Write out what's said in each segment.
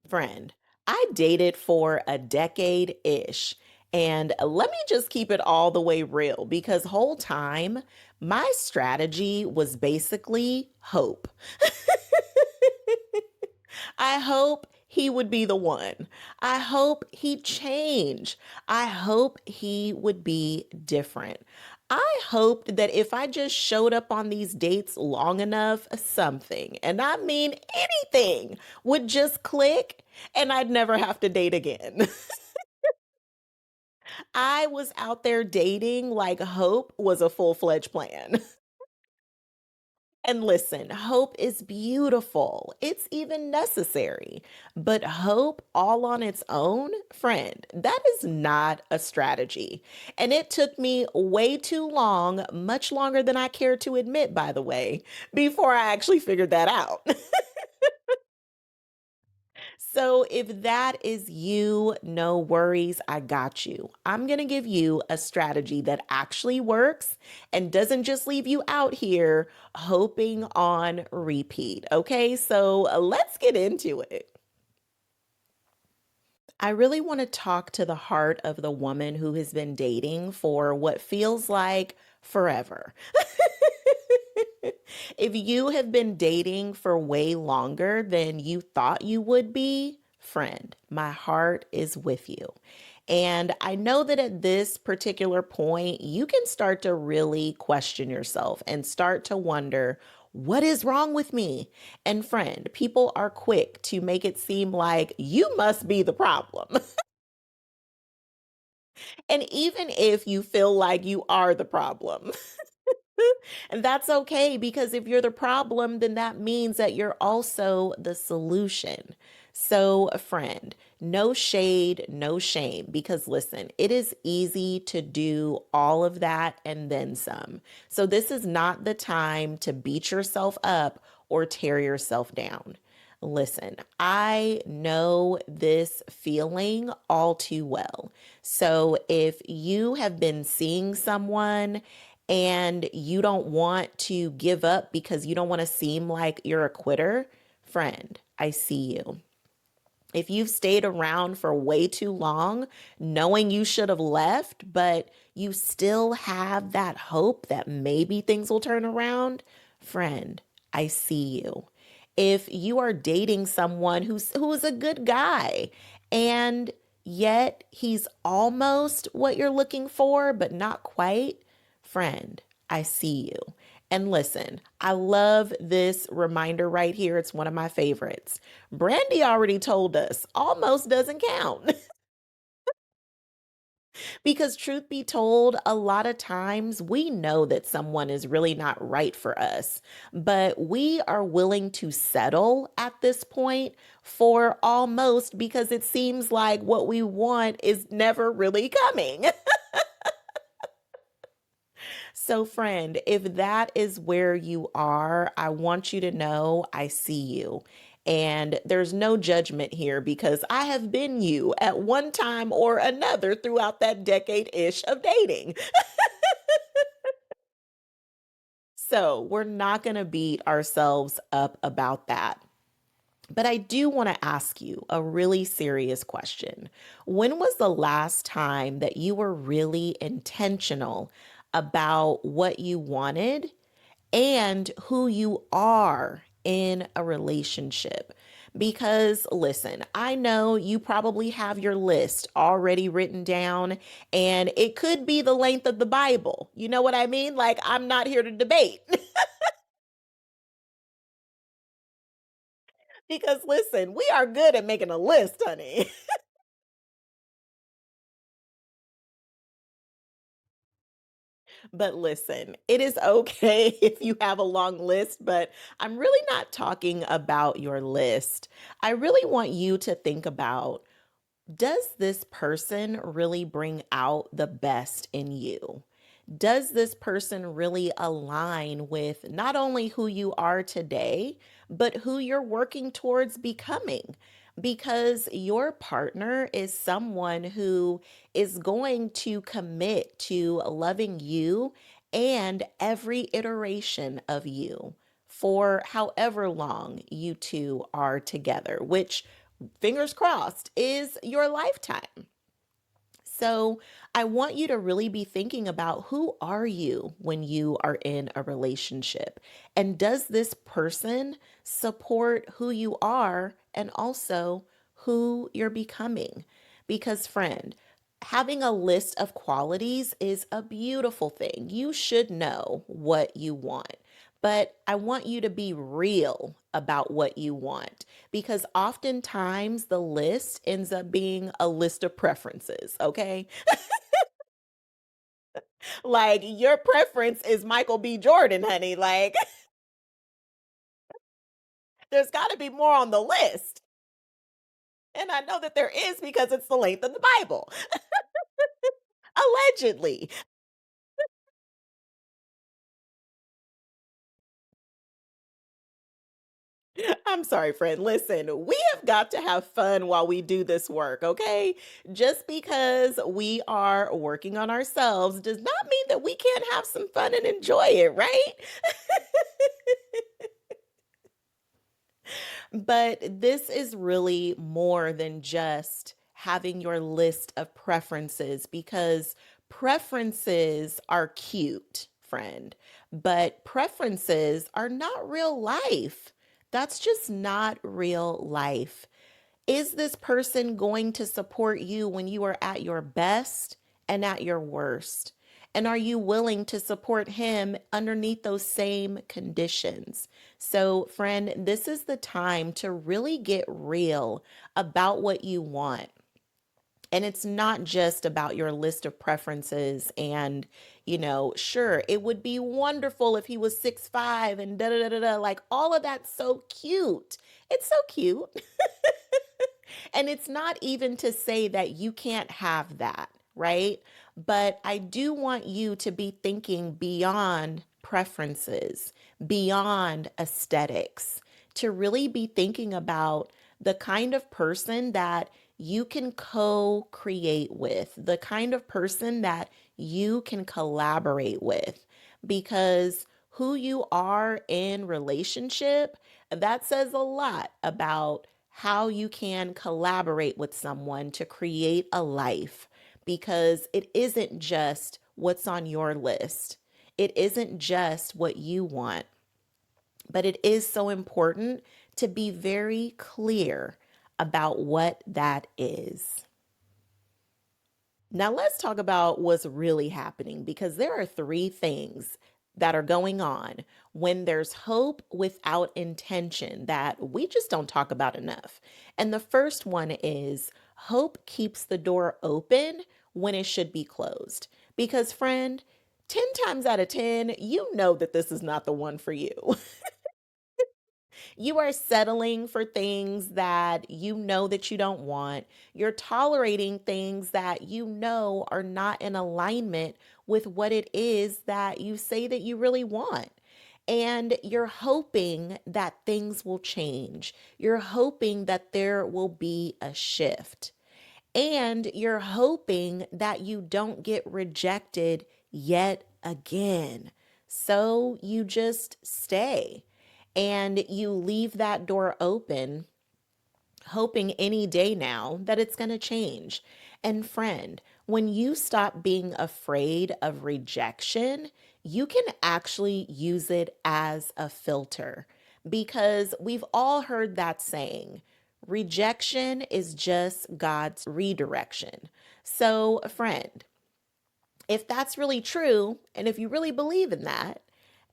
Friend, I dated for a decade ish. And let me just keep it all the way real because whole time my strategy was basically hope. I hope he would be the one. I hope he'd change. I hope he would be different. I hoped that if I just showed up on these dates long enough, something, and I mean anything, would just click and I'd never have to date again. I was out there dating like hope was a full fledged plan. And listen, hope is beautiful. It's even necessary. But hope all on its own, friend, that is not a strategy. And it took me way too long, much longer than I care to admit, by the way, before I actually figured that out. So, if that is you, no worries, I got you. I'm going to give you a strategy that actually works and doesn't just leave you out here hoping on repeat. Okay, so let's get into it. I really want to talk to the heart of the woman who has been dating for what feels like forever. If you have been dating for way longer than you thought you would be, friend, my heart is with you. And I know that at this particular point, you can start to really question yourself and start to wonder, what is wrong with me? And friend, people are quick to make it seem like you must be the problem. And even if you feel like you are the problem, and that's okay because if you're the problem, then that means that you're also the solution. So, friend, no shade, no shame, because listen, it is easy to do all of that and then some. So, this is not the time to beat yourself up or tear yourself down. Listen, I know this feeling all too well. So, if you have been seeing someone and you don't want to give up because you don't want to seem like you're a quitter, friend, I see you. If you've stayed around for way too long, knowing you should have left, but you still have that hope that maybe things will turn around, friend, I see you. If you are dating someone who's a good guy and yet he's almost what you're looking for, but not quite, friend, I see you. And listen, I love this reminder right here. It's one of my favorites. Brandy already told us almost doesn't count. Because, truth be told, a lot of times we know that someone is really not right for us, but we are willing to settle at this point for almost because it seems like what we want is never really coming. So, friend, if that is where you are, I want you to know I see you. And there's no judgment here because I have been you at one time or another throughout that decade ish of dating. So, we're not going to beat ourselves up about that. But I do want to ask you a really serious question. When was the last time that you were really intentional about what you wanted and who you are in a relationship? Because listen, I know you probably have your list already written down, and it could be the length of the Bible. You know what I mean? Like, I'm not here to debate. Because listen, we are good at making a list, honey. But listen, it is okay if you have a long list, but I'm really not talking about your list. I really want you to think about, does this person really bring out the best in you? Does this person really align with not only who you are today, but who you're working towards becoming? Because your partner is someone who is going to commit to loving you and every iteration of you for however long you two are together, which fingers crossed, is your lifetime. So, I want you to really be thinking about who are you when you are in a relationship? And does this person support who you are and also who you're becoming? Because, friend, having a list of qualities is a beautiful thing. You should know what you want. But I want you to be real about what you want because oftentimes the list ends up being a list of preferences, okay? Like your preference is Michael B. Jordan, honey. Like there's got to be more on the list. And I know that there is because it's the length of the Bible, allegedly. I'm sorry, friend. Listen, we have got to have fun while we do this work, okay? Just because we are working on ourselves does not mean that we can't have some fun and enjoy it, right? But this is really more than just having your list of preferences because preferences are cute, friend, but preferences are not real life. That's just not real life. Is this person going to support you when you are at your best and at your worst? And are you willing to support him underneath those same conditions? So, friend, this is the time to really get real about what you want. And it's not just about your list of preferences and, sure, it would be wonderful if he was 6'5" and da da da da da. Like all of that's so cute. It's so cute. And it's not even to say that you can't have that, right? But I do want you to be thinking beyond preferences, beyond aesthetics, to really be thinking about the kind of person that you can co create with, the kind of person that you can collaborate with. Because who you are in relationship, that says a lot about how you can collaborate with someone to create a life because it isn't just what's on your list. It isn't just what you want, but it is so important to be very clear about what that is. Now, let's talk about what's really happening because there are three things that are going on when there's hope without intention that we just don't talk about enough. And the first one is hope keeps the door open when it should be closed. Because, friend, 10 times out of 10, you know that this is not the one for you. You are settling for things that you know that you don't want. You're tolerating things that you know are not in alignment with what it is that you say that you really want. And you're hoping that things will change. You're hoping that there will be a shift. And you're hoping that you don't get rejected yet again. So you just stay and you leave that door open, hoping any day now that it's going to change. And friend, when you stop being afraid of rejection, you can actually use it as a filter because we've all heard that saying. Rejection is just God's redirection. So, friend, if that's really true, and if you really believe in that,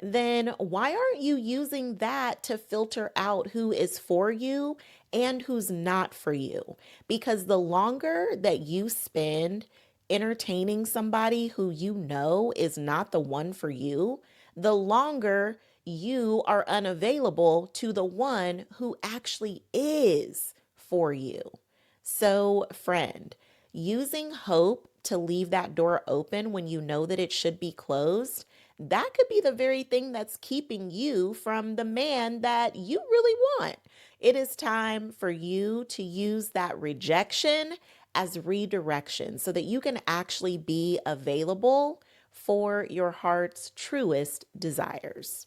then why aren't you using that to filter out who is for you and who's not for you? Because the longer that you spend entertaining somebody who you know is not the one for you, the longer you are unavailable to the one who actually is for you. So, friend, using hope to leave that door open when you know that it should be closed, that could be the very thing that's keeping you from the man that you really want. It is time for you to use that rejection as redirection so that you can actually be available for your heart's truest desires.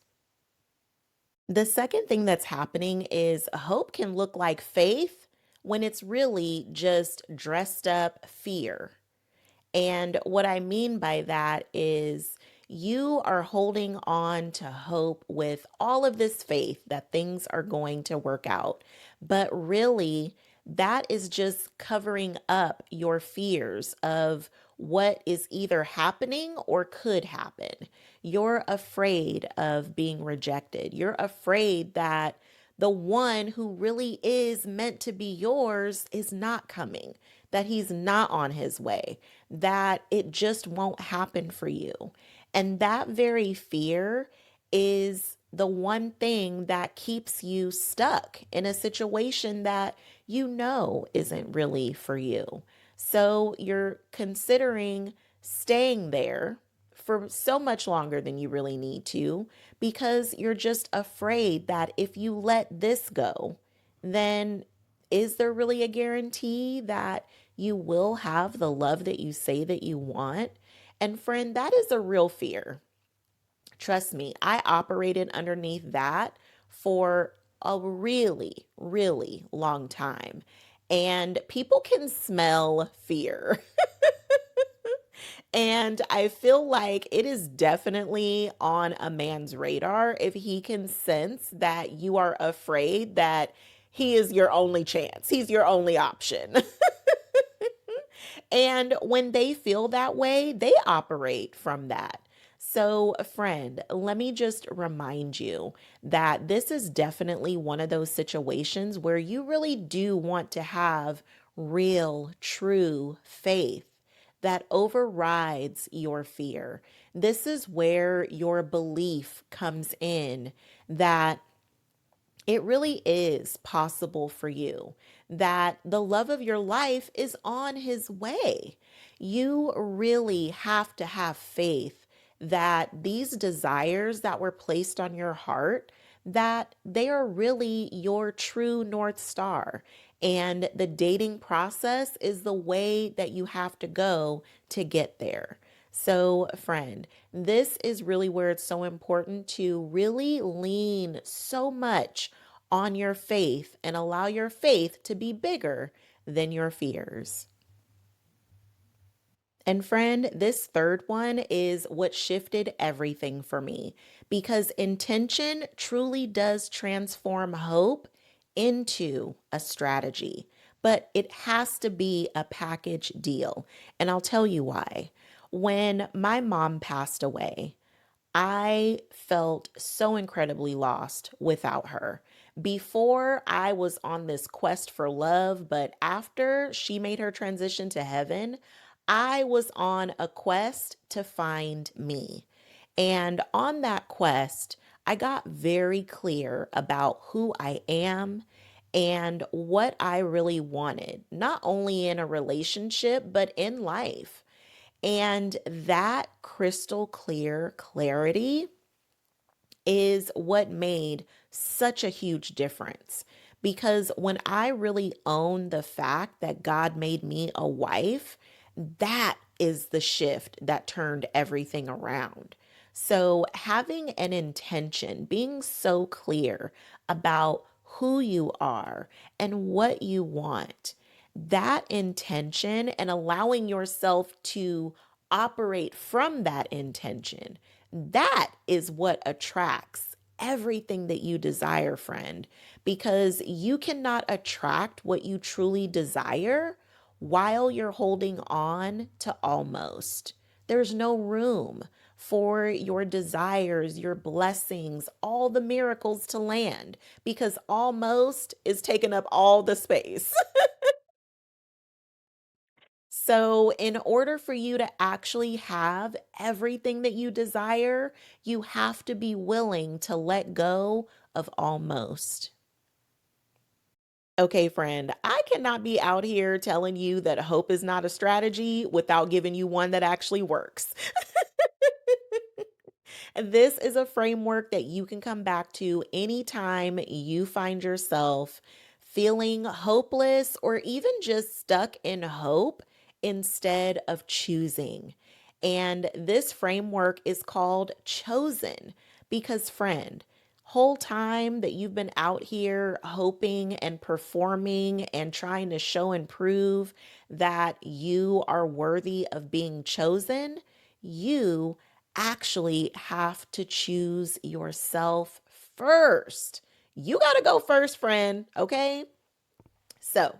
The second thing that's happening is hope can look like faith, when it's really just dressed up fear. And what I mean by that is you are holding on to hope with all of this faith that things are going to work out. But really, that is just covering up your fears of what is either happening or could happen. You're afraid of being rejected. You're afraid that the one who really is meant to be yours is not coming, that he's not on his way, that it just won't happen for you. And that very fear is the one thing that keeps you stuck in a situation that you know isn't really for you. So you're considering staying there for so much longer than you really need to because you're just afraid that if you let this go, then is there really a guarantee that you will have the love that you say that you want? And friend, that is a real fear. Trust me, I operated underneath that for a really, really long time. And people can smell fear. And I feel like it is definitely on a man's radar if he can sense that you are afraid that he is your only chance, he's your only option. And when they feel that way, they operate from that. So, friend, let me just remind you that this is definitely one of those situations where you really do want to have real, true faith that overrides your fear. This is where your belief comes in that it really is possible for you, that the love of your life is on his way. You really have to have faith that these desires that were placed on your heart, that they are really your true North Star. And the dating process is the way that you have to go to get there. So, friend, this is really where it's so important to really lean so much on your faith and allow your faith to be bigger than your fears. And friend, this third one is what shifted everything for me because intention truly does transform hope into a strategy, but it has to be a package deal. And I'll tell you why. When my mom passed away, I felt so incredibly lost without her. Before I was on this quest for love, but after she made her transition to heaven, I was on a quest to find me. And on that quest, I got very clear about who I am and what I really wanted, not only in a relationship, but in life. And that crystal clear clarity is what made such a huge difference. Because when I really own the fact that God made me a wife, that is the shift that turned everything around. So, having an intention, being so clear about who you are and what you want, that intention and allowing yourself to operate from that intention, that is what attracts everything that you desire, friend, because you cannot attract what you truly desire while you're holding on to almost. There's no room for your desires, your blessings, all the miracles to land because almost is taking up all the space. So, in order for you to actually have everything that you desire, you have to be willing to let go of almost. Okay, friend, I cannot be out here telling you that hope is not a strategy without giving you one that actually works. This is a framework that you can come back to anytime you find yourself feeling hopeless or even just stuck in hope instead of choosing. And this framework is called chosen because, friend, whole time that you've been out here hoping and performing and trying to show and prove that you are worthy of being chosen, you actually have to choose yourself first. You got to go first, friend, okay? So,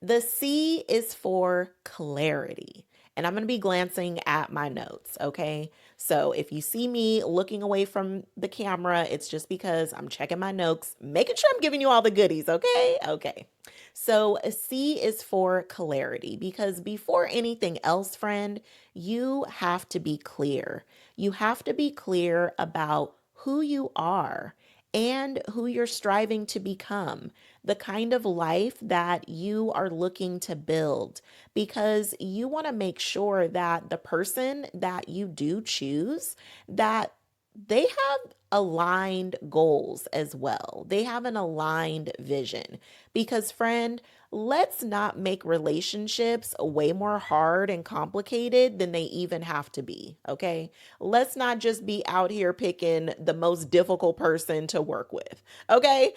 the C is for clarity. And I'm going to be glancing at my notes, okay? So, if you see me looking away from the camera, it's just because I'm checking my notes, making sure I'm giving you all the goodies, okay? Okay. So, a C is for clarity because before anything else, friend, you have to be clear. You have to be clear about who you are and who you're striving to become, the kind of life that you are looking to build, because you want to make sure that the person that you do choose, that they have aligned goals as well. They have an aligned vision. Because, friend, let's not make relationships way more hard and complicated than they even have to be. Okay. Let's not just be out here picking the most difficult person to work with. Okay.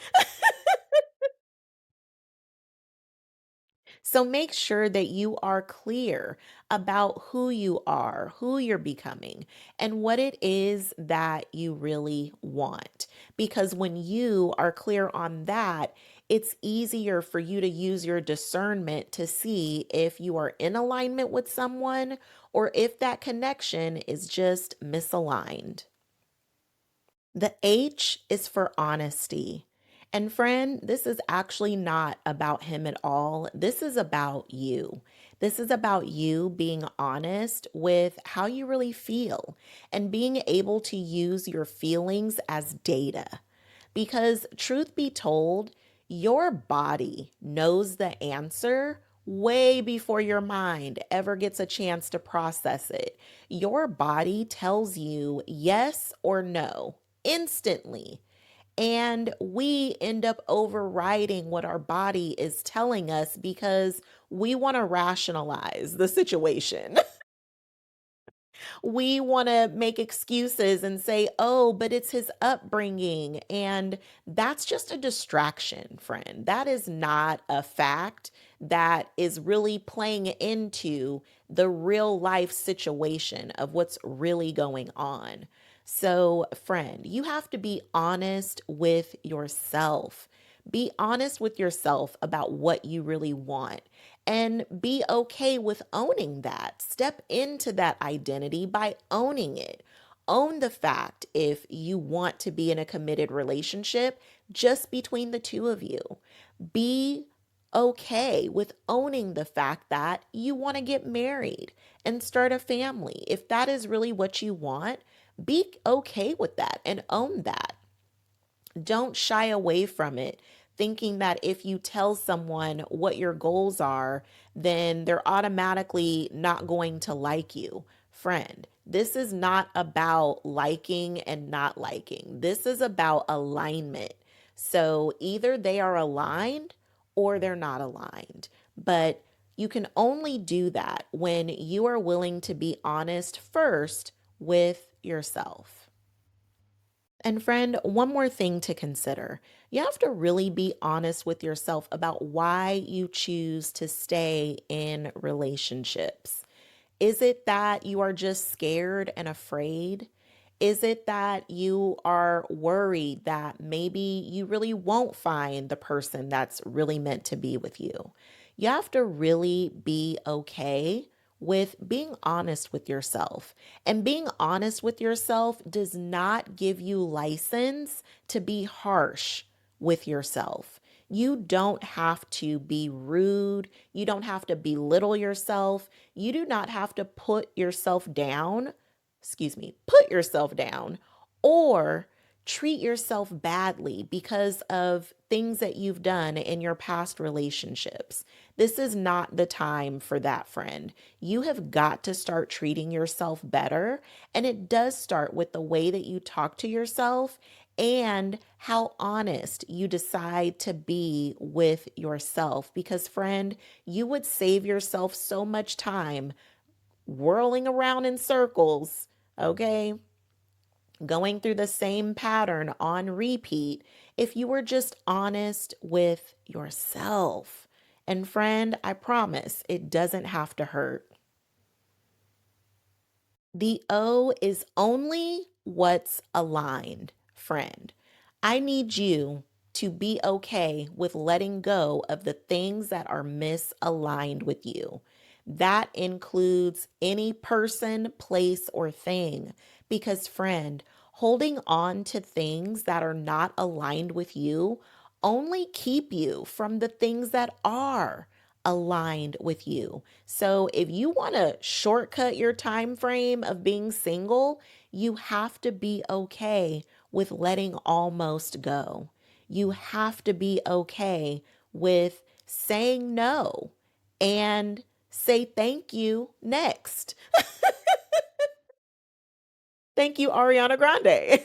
So make sure that you are clear about who you are, who you're becoming, and what it is that you really want. Because when you are clear on that, it's easier for you to use your discernment to see if you are in alignment with someone or if that connection is just misaligned. The H is for honesty. And friend, this is actually not about him at all. This is about you. This is about you being honest with how you really feel and being able to use your feelings as data. Because, truth be told, your body knows the answer way before your mind ever gets a chance to process it. Your body tells you yes or no instantly. And we end up overriding what our body is telling us because we want to rationalize the situation. We want to make excuses and say, oh, but it's his upbringing. And that's just a distraction, friend. That is not a fact that is really playing into the real life situation of what's really going on. So, friend, you have to be honest with yourself. Be honest with yourself about what you really want and be okay with owning that. Step into that identity by owning it. Own the fact if you want to be in a committed relationship just between the two of you. Be okay with owning the fact that you want to get married and start a family. If that is really what you want, be okay with that and own that. Don't shy away from it, thinking that if you tell someone what your goals are, then they're automatically not going to like you. Friend, this is not about liking and not liking. This is about alignment. So either they are aligned or they're not aligned. But you can only do that when you are willing to be honest first with yourself. And friend, one more thing to consider. You have to really be honest with yourself about why you choose to stay in relationships. Is it that you are just scared and afraid? Is it that you are worried that maybe you really won't find the person that's really meant to be with you? You have to really be okay with being honest with yourself. And being honest with yourself does not give you license to be harsh with yourself. You don't have to be rude. You don't have to belittle yourself. You do not have to put yourself down, put yourself down or treat yourself badly because of things that you've done in your past relationships. This is not the time for that, friend. You have got to start treating yourself better. And it does start with the way that you talk to yourself and how honest you decide to be with yourself. Because, friend, you would save yourself so much time whirling around in circles, okay? going through the same pattern on repeat if you were just honest with yourself. And friend, I promise it doesn't have to hurt. The O is only what's aligned, friend. I need you to be okay with letting go of the things that are misaligned with you. That includes any person, place, or thing. Because, friend, holding on to things that are not aligned with you only keep you from the things that are aligned with you. So if you want to shortcut your time frame of being single, you have to be okay with letting almost go. You have to be okay with saying no and say thank you next. Thank you, Ariana Grande.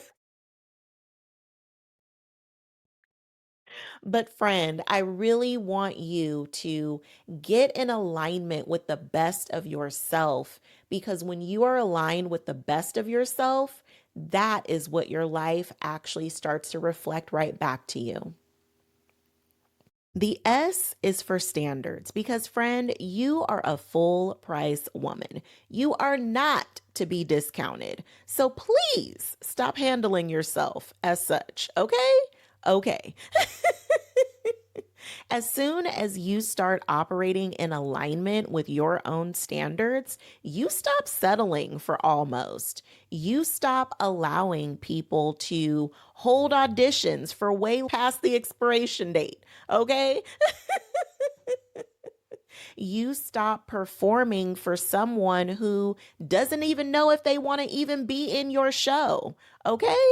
But, friend, I really want you to get in alignment with the best of yourself because when you are aligned with the best of yourself, that is what your life actually starts to reflect right back to you. The S is for standards because, friend, you are a full price woman. You are not to be discounted. So please stop handling yourself as such, okay? Okay. As soon as you start operating in alignment with your own standards, you stop settling for almost. You stop allowing people to hold auditions for way past the expiration date, okay? You stop performing for someone who doesn't even know if they want to even be in your show, okay?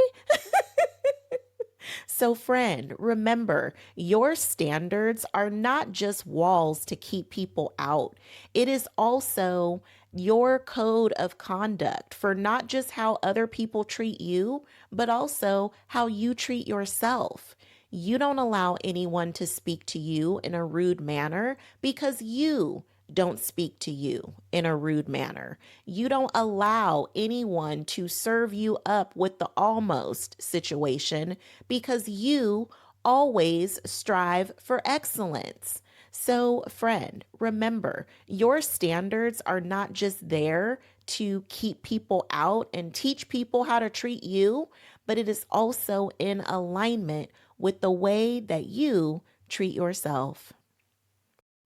So, friend, remember your standards are not just walls to keep people out, it is also your code of conduct for not just how other people treat you, but also how you treat yourself. You don't allow anyone to speak to you in a rude manner because you don't speak to you in a rude manner. You don't allow anyone to serve you up with the almost situation because you always strive for excellence. So, friend, remember your standards are not just there to keep people out and teach people how to treat you, but it is also in alignment with the way that you treat yourself.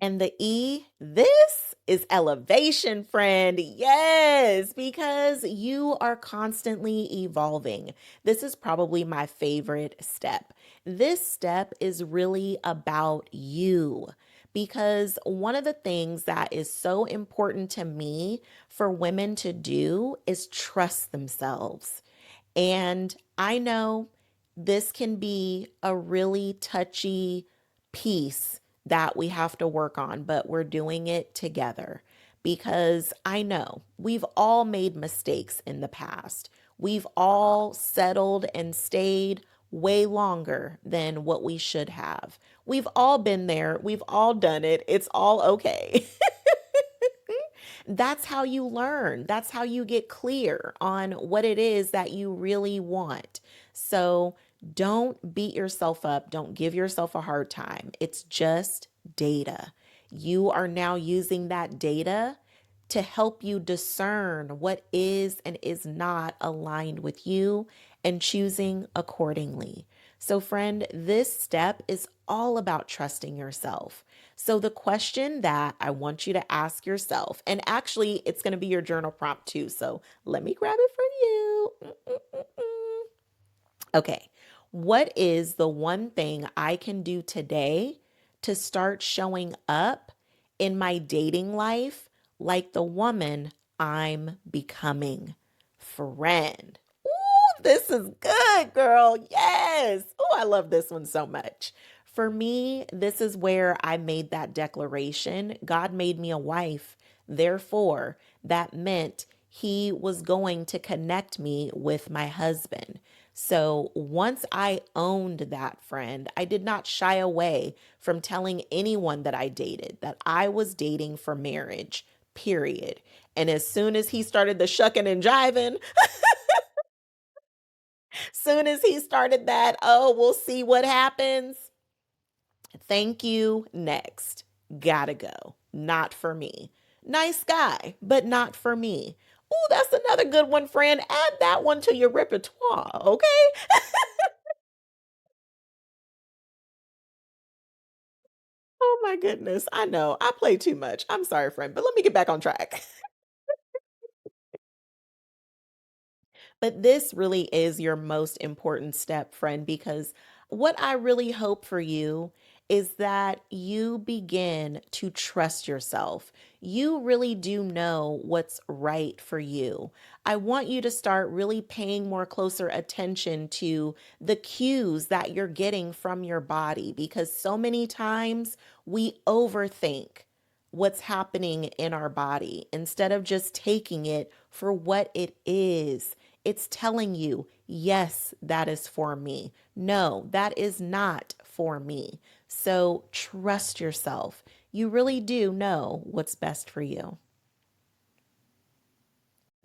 And the E, this is elevation, friend. Yes, because you are constantly evolving. This is probably my favorite step. This step is really about you. Because one of the things that is so important to me for women to do is trust themselves. And I know this can be a really touchy piece that we have to work on, but we're doing it together because I know we've all made mistakes in the past. We've all settled and stayed way longer than what we should have. We've all been there. We've all done it. It's all okay. That's how you learn. That's how you get clear on what it is that you really want. So don't beat yourself up. Don't give yourself a hard time. It's just data. You are now using that data to help you discern what is and is not aligned with you and choosing accordingly. So, friend, this step is all about trusting yourself. So, the question that I want you to ask yourself, and actually, it's going to be your journal prompt too. So, let me grab it from you. Okay. What is the one thing I can do today to start showing up in my dating life like the woman I'm becoming? Friend. Ooh, this is good, girl. Yes. Oh, I love this one so much. For me, this is where I made that declaration. God made me a wife. Therefore, that meant he was going to connect me with my husband. So once I owned that, friend, I did not shy away from telling anyone that I dated that I was dating for marriage, period. And as soon as he started the shucking and jiving, Soon as he started that, oh, we'll see what happens. Thank you. Next. Gotta go. Not for me. Nice guy, but not for me. Oh, that's another good one, friend. Add that one to your repertoire, okay? Oh my goodness. I know. I play too much. I'm sorry, friend, but let me get back on track. But this really is your most important step, friend, because what I really hope for you is that you begin to trust yourself. You really do know what's right for you. I want you to start really paying more closer attention to the cues that you're getting from your body because so many times we overthink what's happening in our body instead of just taking it for what it is. It's telling you, yes, that is for me. No, that is not for me. So trust yourself. You really do know what's best for you.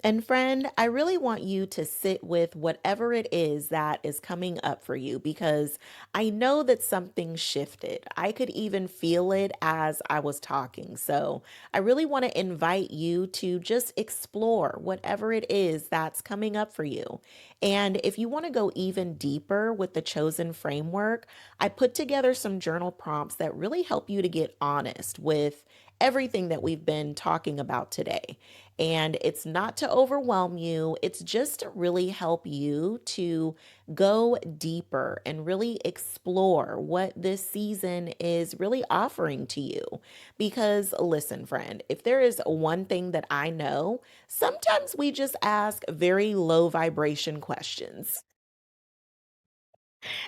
And friend, I really want you to sit with whatever it is that is coming up for you because I know that something shifted. I could even feel it as I was talking. So I really want to invite you to just explore whatever it is that's coming up for you. And if you want to go even deeper with the chosen framework, I put together some journal prompts that really help you to get honest with everything that we've been talking about today. And it's not to overwhelm you, it's just to really help you to go deeper and really explore what this season is really offering to you. Because listen, friend, if there is one thing that I know, sometimes we just ask very low vibration questions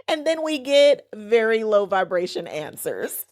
and then we get very low vibration answers.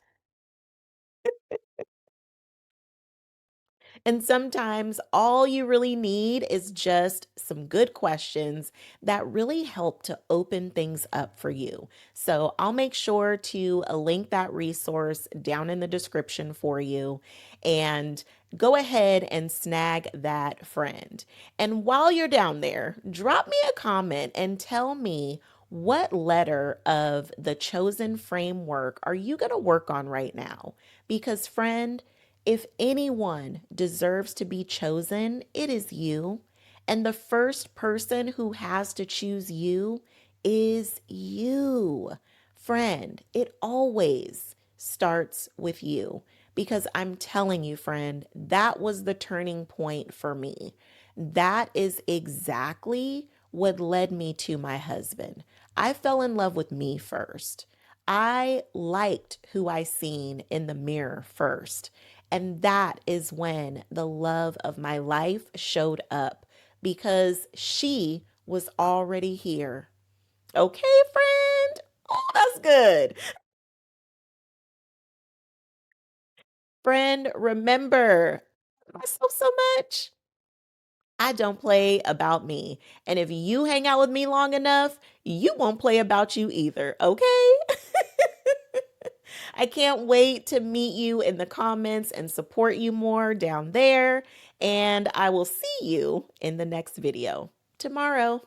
And sometimes all you really need is just some good questions that really help to open things up for you. So I'll make sure to link that resource down in the description for you. And go ahead and snag that friend. And while you're down there, drop me a comment and tell me what letter of the chosen framework are you going to work on right now? Because, friend, if anyone deserves to be chosen, it is you. And the first person who has to choose you is you. Friend, it always starts with you because I'm telling you, friend, that was the turning point for me. That is exactly what led me to my husband. I fell in love with me first. I liked who I seen in the mirror first. And that is when the love of my life showed up because she was already here. Okay, friend? Oh, that's good. Friend, remember myself so much. I don't play about me. And if you hang out with me long enough, you won't play about you either. Okay? I can't wait to meet you in the comments and support you more down there. And I will see you in the next video tomorrow.